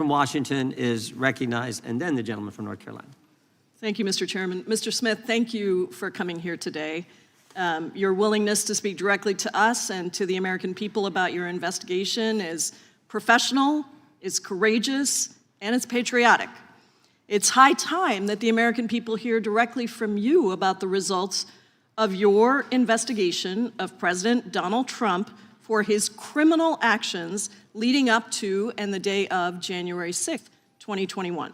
From Washington is recognized, and then the gentleman from North Carolina. Thank you, Mr. Chairman. Mr. Smith, thank you for coming here today. Your willingness to speak directly to us and to the American people about your investigation is professional, it's courageous, and it's patriotic. It's high time that the American people hear directly from you about the results of your investigation of President Donald Trump for his criminal actions leading up to and the day of January 6th, 2021.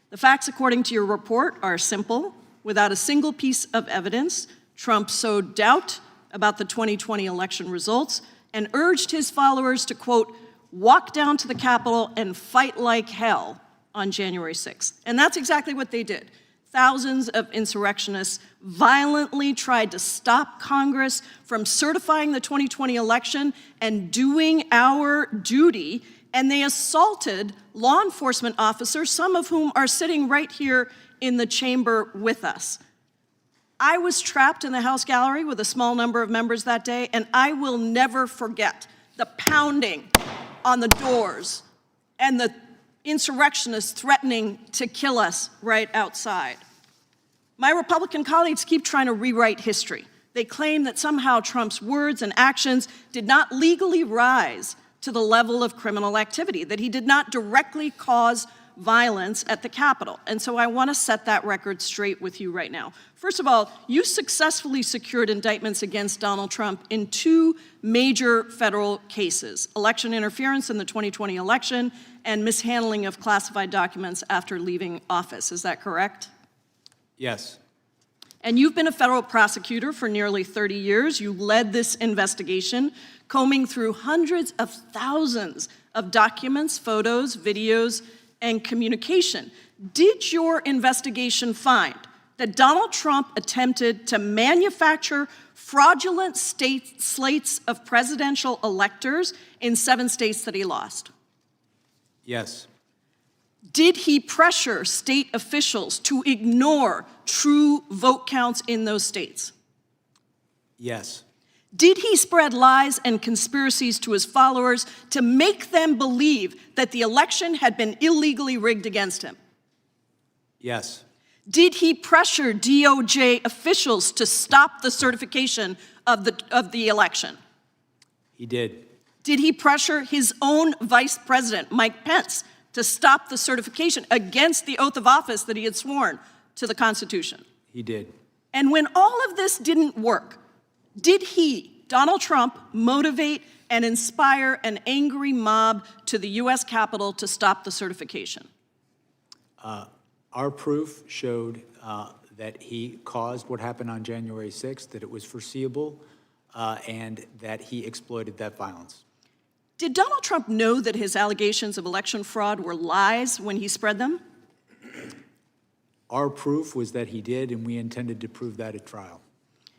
The facts, according to your report, are simple. Without a single piece of evidence, Trump sowed doubt about the 2020 election results and urged his followers to, quote, walk down to the Capitol and fight like hell on January 6th. And that's exactly what they did. Thousands of insurrectionists violently tried to stop Congress from certifying the 2020 election and doing our duty, and they assaulted law enforcement officers, some of whom are sitting right here in the chamber with us. I was trapped in the House gallery with a small number of members that day, and I will never forget the pounding on the doors and the insurrectionists threatening to kill us right outside. My Republican colleagues keep trying to rewrite history. They claim that somehow Trump's words and actions did not legally rise to the level of criminal activity, that he did not directly cause violence at the Capitol. And so I want to set that record straight with you right now. First of all, you successfully secured indictments against Donald Trump in two major federal cases: election interference in the 2020 election and mishandling of classified documents after leaving office. Is that correct? Yes. And you've been a federal prosecutor for nearly 30 years. You led this investigation, combing through hundreds of thousands of documents, photos, videos, and communication. Did your investigation find that Donald Trump attempted to manufacture fraudulent slates of presidential electors in 7 states that he lost? Yes. Did he pressure state officials to ignore true vote counts in those states? Yes. Did he spread lies and conspiracies to his followers to make them believe that the election had been illegally rigged against him? Yes. Did he pressure DOJ officials to stop the certification of the election? He did. Did he pressure his own vice president, Mike Pence, to stop the certification against the oath of office that he had sworn to the Constitution? He did. And when all of this didn't work, did he, Donald Trump, motivate and inspire an angry mob to the U.S. Capitol to stop the certification? Our proof showed that he caused what happened on January 6th, that it was foreseeable, and that he exploited that violence. Did Donald Trump know that his allegations of election fraud were lies when he spread them? Our proof was that he did, and we intended to prove that at trial.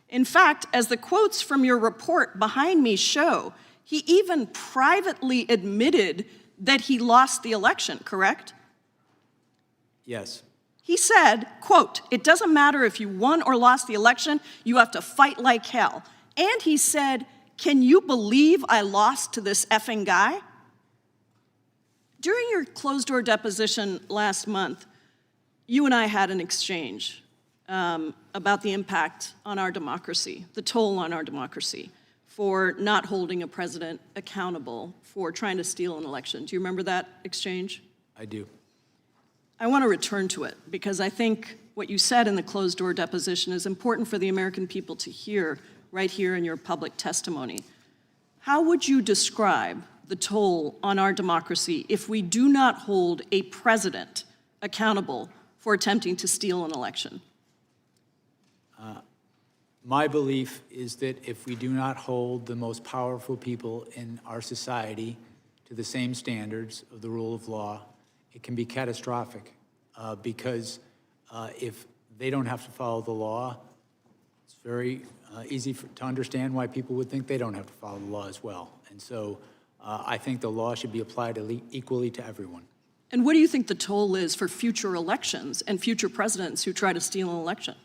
In fact, as the quotes from your report behind me show, he even privately admitted that he lost the election, correct? Yes. He said, quote, "It doesn't matter if you won or lost the election, you have to fight like hell." And he said, "Can you believe I lost to this effing guy?" During your closed-door deposition last month, you and I had an exchange about the impact on our democracy, the toll on our democracy, for not holding a president accountable for trying to steal an election. Do you remember that exchange? I do. I want to return to it because I think what you said in the closed-door deposition is important for the American people to hear right here in your public testimony. How would you describe the toll on our democracy if we do not hold a president accountable for attempting to steal an election? My belief is that if we do not hold the most powerful people in our society to the same standards of the rule of law, it can be catastrophic because if they don't have to follow the law, it's very easy to understand why people would think they don't have to follow the law as well. And so I think the law should be applied equally to everyone. And what do you think the toll is for future elections and future presidents who try to steal an election?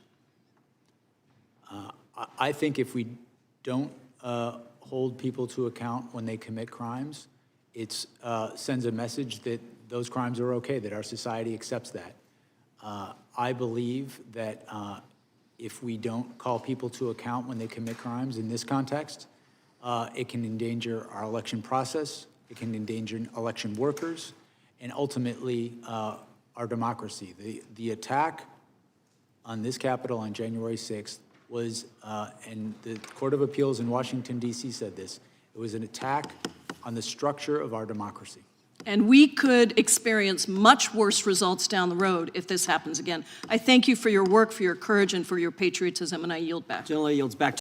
I think if we don't hold people to account when they commit crimes, it sends a message that those crimes are okay, that our society accepts that. I believe that if we don't call people to account when they commit crimes in this context, it can endanger our election process, it can endanger election workers, and ultimately our democracy. The attack on this Capitol on January 6th was, and the Court of Appeals in Washington, D.C. said this, it was an attack on the structure of our democracy. And we could experience much worse results down the road if this happens again. I thank you for your work, for your courage, and for your patriotism, and I yield back. Generally yields back to